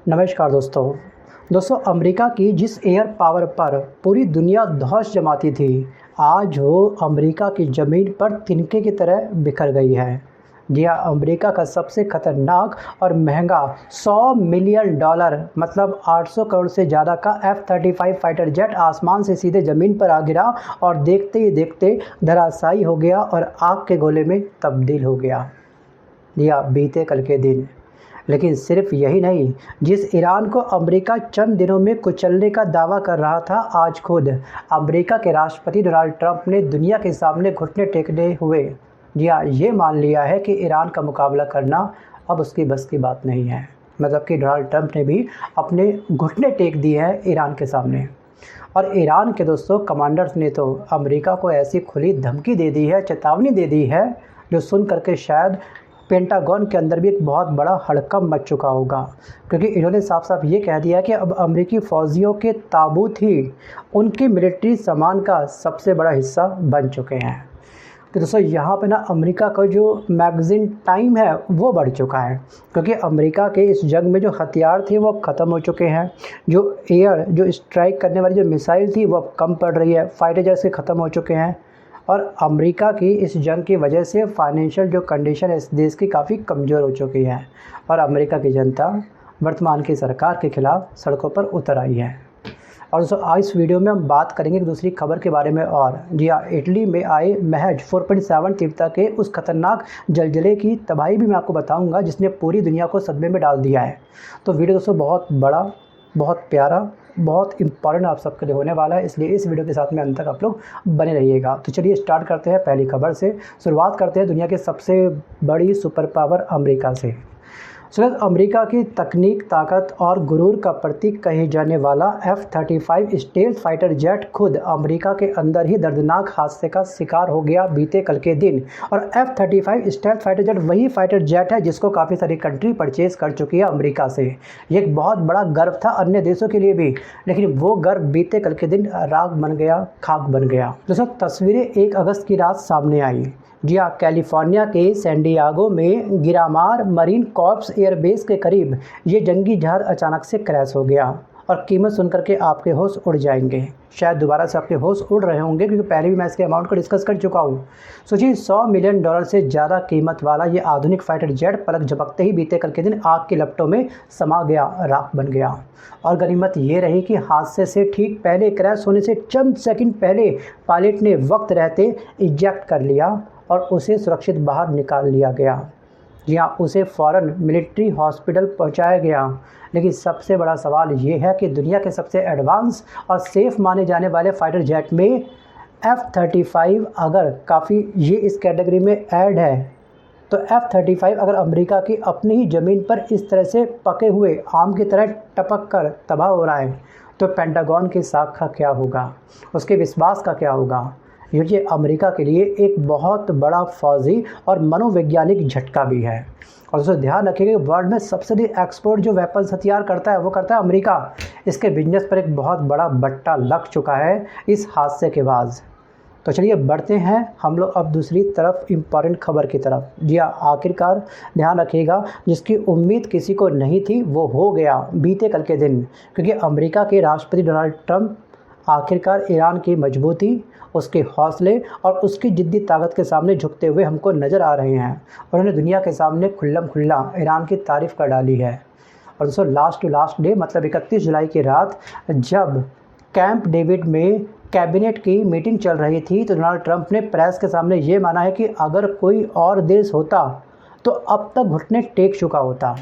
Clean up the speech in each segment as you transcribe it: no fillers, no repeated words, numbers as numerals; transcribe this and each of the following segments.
नमस्कार दोस्तों अमेरिका की जिस एयर पावर पर पूरी दुनिया धौंस जमाती थी, आज वो अमेरिका की ज़मीन पर तिनके की तरह बिखर गई है। जी हाँ, अमेरिका का सबसे खतरनाक और महंगा $100 मिलियन मतलब 800 करोड़ से ज़्यादा का F-35 फाइटर जेट आसमान से सीधे ज़मीन पर आ गिरा और देखते ही देखते धराशायी हो गया और आग के गोले में तब्दील हो गया। जी हाँ, बीते कल के दिन। लेकिन सिर्फ यही नहीं, जिस ईरान को अमेरिका चंद दिनों में कुचलने का दावा कर रहा था, आज खुद अमेरिका के राष्ट्रपति डोनाल्ड ट्रंप ने दुनिया के सामने घुटने टेकने हुए जी हाँ, ये मान लिया है कि ईरान का मुकाबला करना अब उसकी बस की बात नहीं है। मतलब कि डोनाल्ड ट्रंप ने भी अपने घुटने टेक दिए हैं ईरान के सामने। और ईरान के कमांडर्स ने तो अमेरिका को ऐसी खुली धमकी दे दी है, चेतावनी दे दी है, जो सुन करके शायद पेंटागन के अंदर भी एक बहुत बड़ा हड़कंप मच चुका होगा। क्योंकि इन्होंने साफ साफ ये कह दिया कि अब अमेरिकी फ़ौजियों के ताबूत ही उनके मिलिट्री सामान का सबसे बड़ा हिस्सा बन चुके हैं। तो यहाँ पे ना अमेरिका का जो मैगज़ीन टाइम है वो बढ़ चुका है, क्योंकि अमेरिका के इस जंग में जो हथियार थे वो ख़त्म हो चुके हैं। जो स्ट्राइक करने वाली जो मिसाइल थी वो अब कम पड़ रही है, फाइटर जेट से ख़त्म हो चुके हैं। और अमेरिका की इस जंग की वजह से फाइनेंशियल जो कंडीशन है इस देश की काफ़ी कमज़ोर हो चुकी है और अमेरिका की जनता वर्तमान की सरकार के खिलाफ सड़कों पर उतर आई है। और आज इस वीडियो में हम बात करेंगे एक दूसरी खबर के बारे में। और जी हाँ, इटली में आए महज 4.7 तीव्रता के उस खतरनाक जलजले की तबाही भी मैं आपको बताऊंगा, जिसने पूरी दुनिया को सदमे में डाल दिया है। तो वीडियो बहुत बड़ा, बहुत प्यारा, बहुत इंपॉर्टेंट आप सबके लिए होने वाला है, इसलिए इस वीडियो के साथ में अंत तक आप लोग बने रहिएगा। तो चलिए स्टार्ट करते हैं पहली खबर से। शुरुआत करते हैं दुनिया के सबसे बड़ी सुपर पावर अमेरिका से। अमेरिका की तकनीक, ताकत और गुरूर का प्रतीक कहे जाने वाला F-35 स्टेल्थ फाइटर जेट खुद अमेरिका के अंदर ही दर्दनाक हादसे का शिकार हो गया बीते कल के दिन। और F-35 स्टेल्थ फाइटर जेट वही फाइटर जेट है जिसको काफ़ी सारी कंट्री परचेज कर चुकी है अमेरिका से। ये एक बहुत बड़ा गर्व था अन्य देशों के लिए भी, लेकिन वो गर्व बीते कल के दिन राख बन गया, खाक बन गया। दोस्तों, तस्वीरें 1 अगस्त की रात सामने आई। जी हाँ, कैलिफोर्निया के सैन डिएगो में गिरामार मरीन कॉर्प्स एयरबेस के करीब ये जंगी जहाज अचानक से क्रैश हो गया। और कीमत सुनकर के आपके होश उड़ जाएंगे, शायद दोबारा से आपके होश उड़ रहे होंगे, क्योंकि पहले भी मैं इसके अमाउंट को डिस्कस कर चुका हूँ। सोचिए, $100 मिलियन से ज़्यादा कीमत वाला ये आधुनिक फाइटर जेट पलक झपकते ही बीते कल के दिन आग की लपटों में समा गया, राख बन गया। और गनीमत ये रही कि हादसे से ठीक पहले, क्रैश होने से चंद सेकंड पहले पायलट ने वक्त रहते इजेक्ट कर लिया और उसे सुरक्षित बाहर निकाल लिया गया। जी हाँ, उसे फ़ौरन मिलिट्री हॉस्पिटल पहुंचाया गया। लेकिन सबसे बड़ा सवाल ये है कि दुनिया के सबसे एडवांस और सेफ़ माने जाने वाले फाइटर जेट में F-35 अगर काफ़ी ये इस कैटेगरी में ऐड है, तो F-35 अगर अमेरिका की अपनी ही ज़मीन पर इस तरह से पके हुए आम की तरह टपक कर तबाह हो रहा है, तो पेंटागन की साख का क्या होगा, उसके विश्वास का क्या होगा। ये अमेरिका के लिए एक बहुत बड़ा फौजी और मनोवैज्ञानिक झटका भी है। और दोस्तों ध्यान रखिएगा कि वर्ल्ड में सबसे अधिक एक्सपोर्ट जो वेपन्स हथियार करता है वो करता है अमेरिका। इसके बिजनेस पर एक बहुत बड़ा बट्टा लग चुका है इस हादसे के बाद। तो चलिए बढ़ते हैं हम लोग अब दूसरी तरफ, इम्पॉर्टेंट खबर की तरफ। जी हाँ, आखिरकार ध्यान रखिएगा, जिसकी उम्मीद किसी को नहीं थी वो हो गया बीते कल के दिन, क्योंकि अमेरिका के राष्ट्रपति डोनाल्ड ट्रंप आखिरकार ईरान की मजबूती, उसके हौसले और उसकी जिद्दी ताकत के सामने झुकते हुए हमको नज़र आ रहे हैं। उन्होंने दुनिया के सामने खुल्लम खुल्ला ईरान की तारीफ़ कर डाली है। और दोस्तों, लास्ट डे मतलब 31 जुलाई की रात जब कैंप डेविड में कैबिनेट की मीटिंग चल रही थी, तो डोनाल्ड ट्रंप ने प्रेस के सामने ये माना है कि अगर कोई और देश होता तो अब तक घुटने टेक चुका होता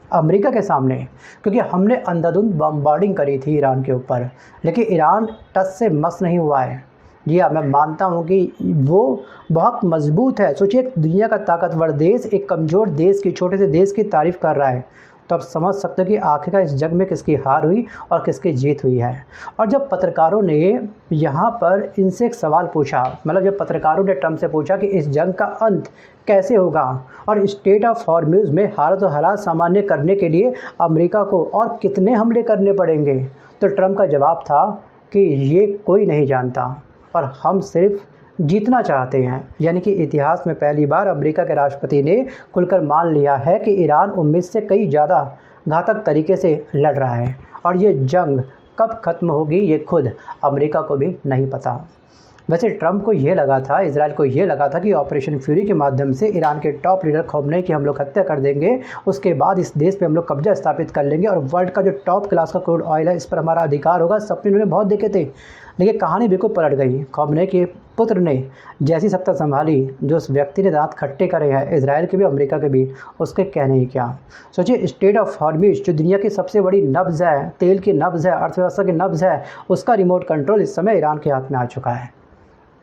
अमेरिका के सामने, क्योंकि हमने अंधाधुंध बम्बार्डिंग करी थी ईरान के ऊपर, लेकिन ईरान टच से मस नहीं हुआ है। जी हाँ, मैं मानता हूँ कि वो बहुत मजबूत है। सोचिए, दुनिया का ताकतवर देश एक कमज़ोर देश की, छोटे से देश की तारीफ़ कर रहा है, तो आप समझ सकते हो कि आखिरकार इस जंग में किसकी हार हुई और किसकी जीत हुई है। और जब पत्रकारों ने यहाँ पर इनसे एक सवाल पूछा, मतलब जब पत्रकारों ने ट्रंप से पूछा कि इस जंग का अंत कैसे होगा और स्टेट ऑफ हॉर्मुज़ में हालात सामान्य करने के लिए अमेरिका को और कितने हमले करने पड़ेंगे, तो ट्रंप का जवाब था कि ये कोई नहीं जानता और हम सिर्फ जीतना चाहते हैं। यानी कि इतिहास में पहली बार अमेरिका के राष्ट्रपति ने खुलकर मान लिया है कि ईरान उम्मीद से कई ज़्यादा घातक तरीके से लड़ रहा है और ये जंग कब ख़त्म होगी ये खुद अमेरिका को भी नहीं पता। वैसे ट्रंप को ये लगा था, इजराइल को ये लगा था कि ऑपरेशन फ्यूरी के माध्यम से ईरान के टॉप लीडर खोमेनी की हम लोग हत्या कर देंगे, उसके बाद इस देश पे हम लोग कब्जा स्थापित कर लेंगे और वर्ल्ड का जो टॉप क्लास का क्रूड ऑयल है इस पर हमारा अधिकार होगा। सपने उन्होंने बहुत देखे थे, लेकिन कहानी बिल्कुल पलट गई। खोमेनी के पुत्र ने जैसी सत्ता संभाली, जो उस व्यक्ति ने दांत खट्टे करे हैं इजराइल के भी अमेरिका के भी, उसके कहने ही क्या। सोचिए, स्टेट ऑफ हॉर्मुज़ जो दुनिया की सबसे बड़ी नब्ज़ है, तेल की नब्ज़ है, अर्थव्यवस्था की नब्ज़ है, उसका रिमोट कंट्रोल इस समय ईरान के हाथ में आ चुका है।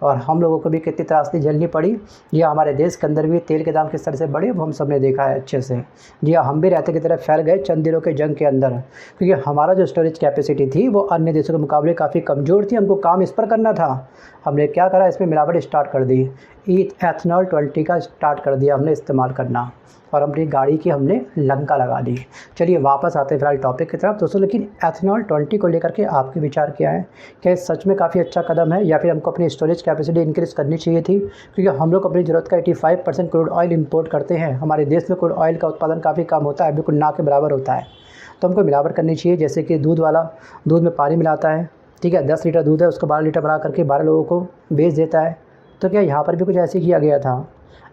और हम लोगों को भी कितनी त्रासदी झेलनी पड़ी। या हमारे देश के अंदर भी तेल के दाम किस तरह से बढ़े वो हम सब ने देखा है अच्छे से। जी हाँ, हम भी रहते की तरह फैल गए चंद दिनों के जंग के अंदर, क्योंकि हमारा जो स्टोरेज कैपेसिटी थी वो अन्य देशों के मुकाबले काफ़ी कमज़ोर थी। हमको काम इस पर करना था। हमने क्या करा, इसमें मिलावट स्टार्ट कर दी। एथेनॉल 20 का स्टार्ट कर दिया हमने इस्तेमाल करना, और अपनी गाड़ी की हमने लंका लगा दी। चलिए वापस आते हैं फिलहाल टॉपिक की तरफ दोस्तों। लेकिन एथेनॉल 20 को लेकर के आपके विचार क्या है? क्या सच में काफ़ी अच्छा कदम है, या फिर हमको अपनी स्टोरेज कैपेसिटी इंक्रीज़ करनी चाहिए थी? क्योंकि हम लोग अपनी ज़रूरत का 85% क्रूड ऑयल इंपोर्ट करते हैं। हमारे देश में क्रूड ऑयल का उत्पादन काफ़ी कम होता है, बिल्कुल ना के बराबर होता है। तो हमको मिलावट करनी चाहिए। जैसे कि दूध वाला दूध में पानी मिलाता है, ठीक है, 10 लीटर दूध है उसको 12 लीटर बना करके 12 लोगों को बेच देता है। तो क्या यहाँ पर भी कुछ ऐसे किया गया था?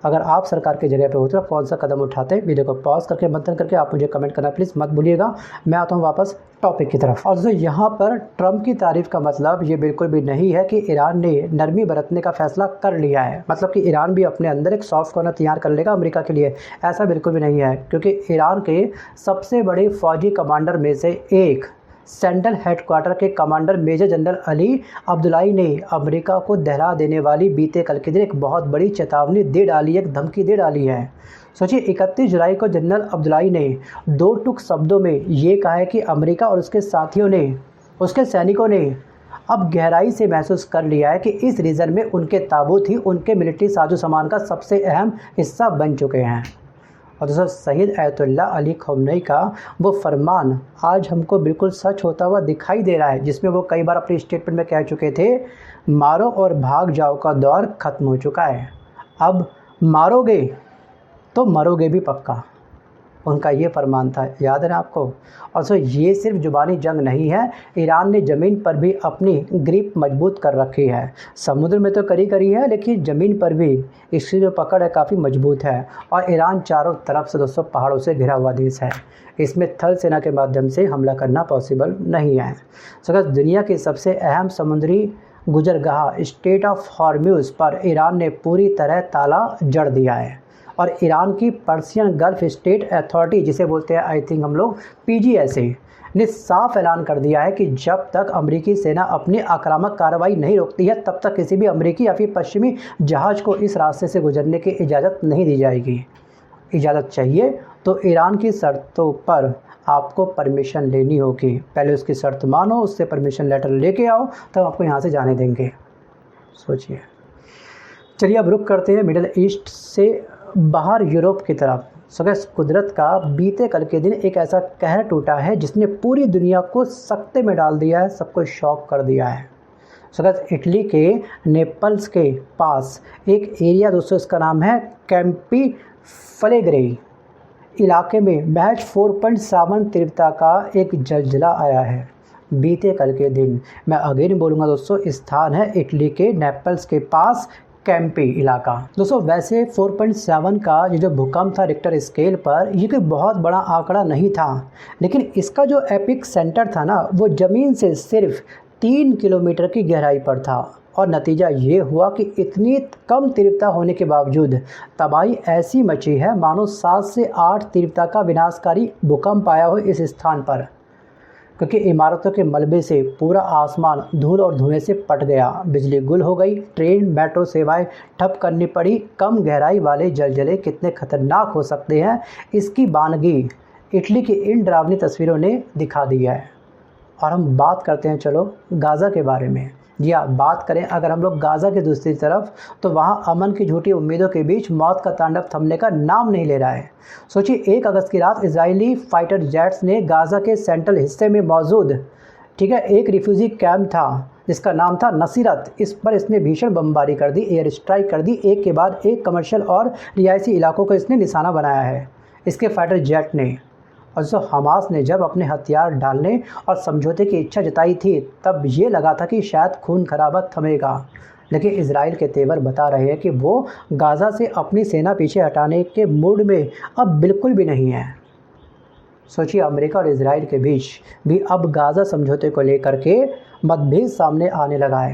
अगर आप सरकार की जगह पे होते तो कौन सा कदम उठाते? वीडियो को पॉज करके मंथन करके आप मुझे कमेंट करना प्लीज़ मत भूलिएगा। मैं आता हूँ वापस टॉपिक की तरफ। और जो यहाँ पर ट्रंप की तारीफ़ का मतलब ये बिल्कुल भी नहीं है कि ईरान ने नरमी बरतने का फैसला कर लिया है, मतलब कि ईरान भी अपने अंदर एक सॉफ्ट कॉर्नर तैयार कर लेगा अमेरिका के लिए। ऐसा बिल्कुल भी नहीं है, क्योंकि ईरान के सबसे बड़े फौजी कमांडर में से एक सेंट्रल हेडक्वार्टर के commander major general Ali Abdullahi ने अमेरिका को दहला देने वाली बीते कल के दिन एक बहुत बड़ी चेतावनी दे डाली, एक धमकी दे डाली है। सोचिए, 31 जुलाई को जनरल अब्दुल्लाई ने 2 टूक शब्दों में ये कहा है कि अमेरिका और उसके साथियों ने, उसके सैनिकों ने अब गहराई से महसूस कर लिया है कि इस रीजन में उनके ताबूत ही उनके मिलिट्री साजो सामान का सबसे अहम हिस्सा बन चुके हैं। और दोस्तों, शहीद अयतुल्ला अली खोमेनी का वो फरमान आज हमको बिल्कुल सच होता हुआ दिखाई दे रहा है, जिसमें वो कई बार अपनी स्टेटमेंट में कह चुके थे, मारो और भाग जाओ का दौर ख़त्म हो चुका है, अब मारोगे तो मरोगे भी पक्का। उनका ये फरमान था, याद है ना आपको? और सो ये सिर्फ जुबानी जंग नहीं है, ईरान ने ज़मीन पर भी अपनी ग्रिप मजबूत कर रखी है। समुद्र में तो करी है, लेकिन ज़मीन पर भी इसकी जो पकड़ है काफ़ी मजबूत है। और ईरान चारों तरफ से दोस्तों पहाड़ों से घिरा हुआ देश है, इसमें थल सेना के माध्यम से हमला करना पॉसिबल नहीं है। सो दुनिया की सबसे अहम समुद्री गुजरगाह स्टेट ऑफ हॉर्मुज़ पर ईरान ने पूरी तरह ताला जड़ दिया है। और ईरान की पर्शियन गल्फ स्टेट अथॉरिटी, जिसे बोलते हैं आई थिंक हम लोग PGSA, ने साफ ऐलान कर दिया है कि जब तक अमेरिकी सेना अपनी आक्रामक कार्रवाई नहीं रोकती है तब तक किसी भी अमेरिकी या फिर पश्चिमी जहाज़ को इस रास्ते से गुजरने की इजाज़त नहीं दी जाएगी। इजाज़त चाहिए तो ईरान की शर्तों पर आपको परमिशन लेनी होगी। पहले उसकी शर्त मानो, उससे परमिशन लेटर लेके आओ, तब आपको यहाँ से जाने देंगे। सोचिए। चलिए अब रुक करते हैं मिडिल ईस्ट से बाहर यूरोप की तरफ। सगैस कुदरत का बीते कल के दिन एक ऐसा कहर टूटा है जिसने पूरी दुनिया को सकते में डाल दिया है, सबको शॉक कर दिया है। सगैस इटली के नेपल्स के पास एक एरिया दोस्तों, इसका नाम है कैंपी फलेग्रे इलाके में महज 4.7 तीव्रता का एक जलजला आया है बीते कल के दिन। मैं अगेन बोलूँगा दोस्तों, स्थान है इटली के नेपल्स के पास कैंपी इलाका। दोस्तों वैसे 4.7 का ये जो भूकंप था रिक्टर स्केल पर, ये कोई बहुत बड़ा आंकड़ा नहीं था, लेकिन इसका जो एपिक सेंटर था ना, वो ज़मीन से सिर्फ 3 किलोमीटर की गहराई पर था। और नतीजा ये हुआ कि इतनी कम तीव्रता होने के बावजूद तबाही ऐसी मची है मानो 7 से 8 तीव्रता का विनाशकारी भूकंप आया हो इस स्थान पर, क्योंकि इमारतों के मलबे से पूरा आसमान धूल और धुएं से पट गया। बिजली गुल हो गई, ट्रेन मेट्रो सेवाएं ठप करनी पड़ी। कम गहराई वाले जलजले कितने खतरनाक हो सकते हैं, इसकी बानगी इटली की इन डरावनी तस्वीरों ने दिखा दी है। और हम बात करते हैं चलो गाज़ा के बारे में। जी हाँ, बात करें अगर हम लोग गाज़ा की दूसरी तरफ, तो वहाँ अमन की झूठी उम्मीदों के बीच मौत का तांडव थमने का नाम नहीं ले रहा है। सोचिए, 1 अगस्त की रात इजरायली फाइटर जेट्स ने गाज़ा के सेंट्रल हिस्से में मौजूद, ठीक है, एक रिफ्यूजी कैंप था जिसका नाम था नसीरत, इस पर इसने भीषण बमबारी कर दी, एयर स्ट्राइक कर दी। एक के बाद एक कमर्शियल और रिहायशी इलाकों को इसने निशाना बनाया है, इसके फाइटर जेट ने। और जो हमास ने जब अपने हथियार डालने और समझौते की इच्छा जताई थी, तब ये लगा था कि शायद खून खराबा थमेगा। लेकिन इजराइल के तेवर बता रहे हैं कि वो गाज़ा से अपनी सेना पीछे हटाने के मूड में अब बिल्कुल भी नहीं है। सोचिए, अमेरिका और इजराइल के बीच भी अब गाज़ा समझौते को लेकर के मतभेद सामने आने लगा है,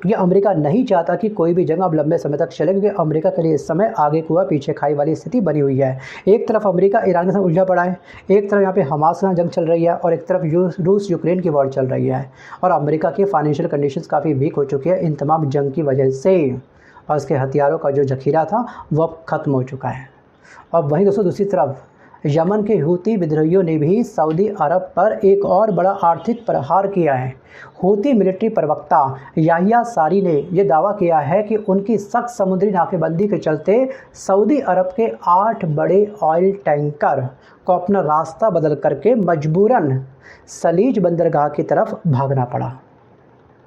क्योंकि अमेरिका नहीं चाहता कि कोई भी जंग अब लंबे समय तक चले, क्योंकि अमेरिका के लिए इस समय आगे कुआ पीछे खाई वाली स्थिति बनी हुई है। एक तरफ अमेरिका ईरान के साथ उलझा पड़ा है, एक तरफ यहाँ पे हमास के साथ जंग चल रही है, और एक तरफ रूस यूक्रेन की वॉर चल रही है, और अमेरिका की फाइनेंशियल कंडीशंस काफ़ी वीक हो चुकी है इन तमाम जंग की वजह से, और उसके हथियारों का जो जखीरा था वो अब ख़त्म हो चुका है। और वहीं दोस्तों, दूसरी तरफ यमन के हूती विद्रोहियों ने भी सऊदी अरब पर एक और बड़ा आर्थिक प्रहार किया है। हूती मिलिट्री प्रवक्ता याहिया सारी ने यह दावा किया है कि उनकी सख्त समुद्री नाकेबंदी के चलते सऊदी अरब के 8 बड़े ऑयल टैंकर को अपना रास्ता बदल करके मजबूरन सलीज बंदरगाह की तरफ भागना पड़ा।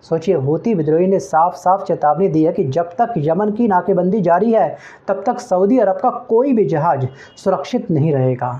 सोचिए, हूती विद्रोही ने साफ साफ चेतावनी दी है कि जब तक यमन की नाकेबंदी जारी है, तब तक सऊदी अरब का कोई भी जहाज सुरक्षित नहीं रहेगा।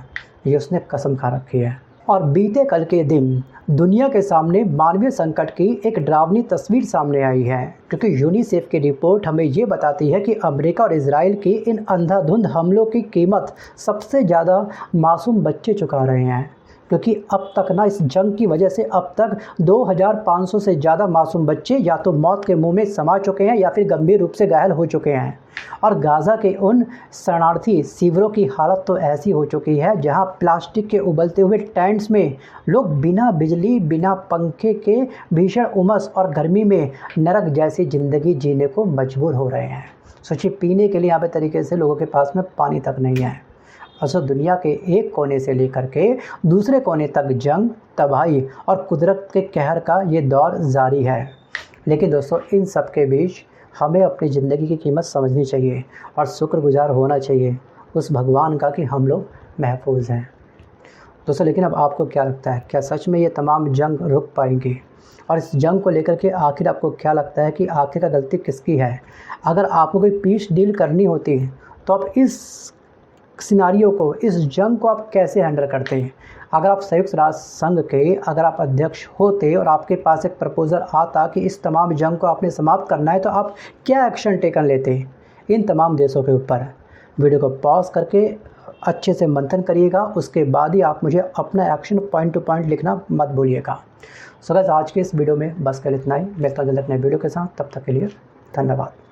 ये उसने कसम खा रखी है। और बीते कल के दिन दुनिया के सामने मानवीय संकट की एक डरावनी तस्वीर सामने आई है, क्योंकि यूनिसेफ की रिपोर्ट हमें ये बताती है कि अमेरिका और इजराइल की इन अंधाधुंध हमलों की कीमत सबसे ज़्यादा मासूम बच्चे चुका रहे हैं। क्योंकि अब तक ना इस जंग की वजह से अब तक 2500 से ज़्यादा मासूम बच्चे या तो मौत के मुंह में समा चुके हैं या फिर गंभीर रूप से घायल हो चुके हैं। और गाज़ा के उन शरणार्थी शिविरों की हालत तो ऐसी हो चुकी है जहां प्लास्टिक के उबलते हुए टेंट्स में लोग बिना बिजली, बिना पंखे के भीषण उमस और गर्मी में नरक जैसी ज़िंदगी जीने को मजबूर हो रहे हैं। सोचिए, पीने के लिए यहाँ पे तरीके से लोगों के पास में पानी तक नहीं है। और दुनिया के एक कोने से लेकर के दूसरे कोने तक जंग, तबाही और कुदरत के कहर का ये दौर जारी है। लेकिन दोस्तों, इन सब के बीच हमें अपनी ज़िंदगी की कीमत समझनी चाहिए और शुक्रगुजार होना चाहिए उस भगवान का कि हम लोग महफूज हैं। दोस्तों, लेकिन अब आपको क्या लगता है, क्या सच में ये तमाम जंग रुक पाएंगी? और इस जंग को लेकर के आखिर आपको क्या लगता है कि आखिर का गलती किसकी है? अगर आपको कोई पीस डील करनी होती तो आप इस सिनारियो को, इस जंग को आप कैसे हैंडल करते हैं? अगर आप संयुक्त राष्ट्र संघ के अगर आप अध्यक्ष होते और आपके पास एक प्रपोज़ल आता कि इस तमाम जंग को आपने समाप्त करना है, तो आप क्या एक्शन टेकन लेते इन तमाम देशों के ऊपर? वीडियो को पॉज करके अच्छे से मंथन करिएगा, उसके बाद ही आप मुझे अपना एक्शन पॉइंट टू पॉइंट लिखना मत भूलिएगा। सो गाइस, आज के इस वीडियो में बस कर इतना ही। मिलता हूं जल्द अपने वीडियो के साथ, तब तक के लिए धन्यवाद।